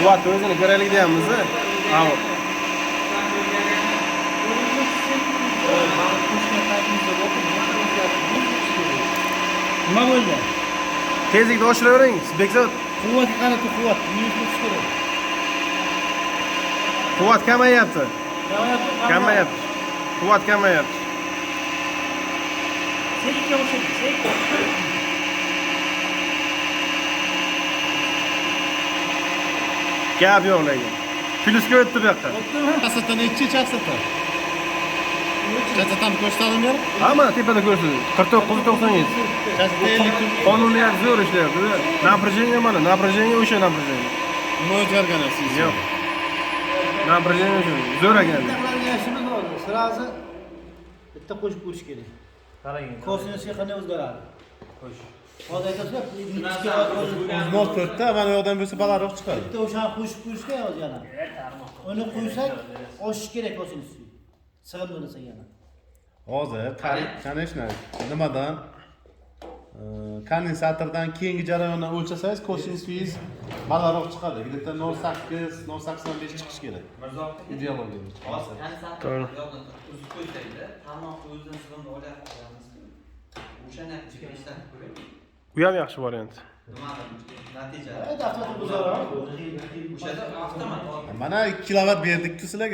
Quvvatni o'zini ko'raylik deyapmiz. Avo. Nima bo'ldi? Tezlikni oshiravering. Bekzod. Quvvatga qarata quvvat. Minus Quvvat kamayapti. Kamayapti. Quvvat kamayapti. Sekka o'xshaydi, sekka. Gap yo'q lekin. Plyusga o'tdi bu yoqqa. Chasatan nechi chasatan? Chasatan ko'rsatdim ber. Hamma tepada ko'rsiz. 49-97. Qonuniyat zo'r ishlayapti. Напряжение mana, напряжение o'sha напряжение. Nima o'zgargansiz? Yo'q. Напряжение o'sha. Zo'r ekan. Ishimiz bor. Sirazi bitta qo'shib ko'rish kerak. Qarang. Kosinusga qanday o'zgaradi? Qo'sh. Hozir aytasizlar, Nol 4 ta mana yoqdan bo'lsa balandroq chiqadi. bitta o'shani qo'shib ko'rishga hozir yana. Uni qo'ysak, oshish kerak kosinus. Sig'im bo'lsa yana. Hozir конечно nimadan kondensatordan keyingi jarayondan o'lchasangiz kosinus balandroq chiqadi. Где-то 0.8, 0.85 chiqish kerak. Ideologiya. To'g'ri. Uzib qo'ysangda, tarmoqni o'zidan sig'imni olyapmiz. O'shani chiqishdan ko'ring. Bu ham yaxshi variant. Nima natija? Daftarni buzaradi. O'shada avtomat. Mana 2 kilovat berdik-ku sizlarga.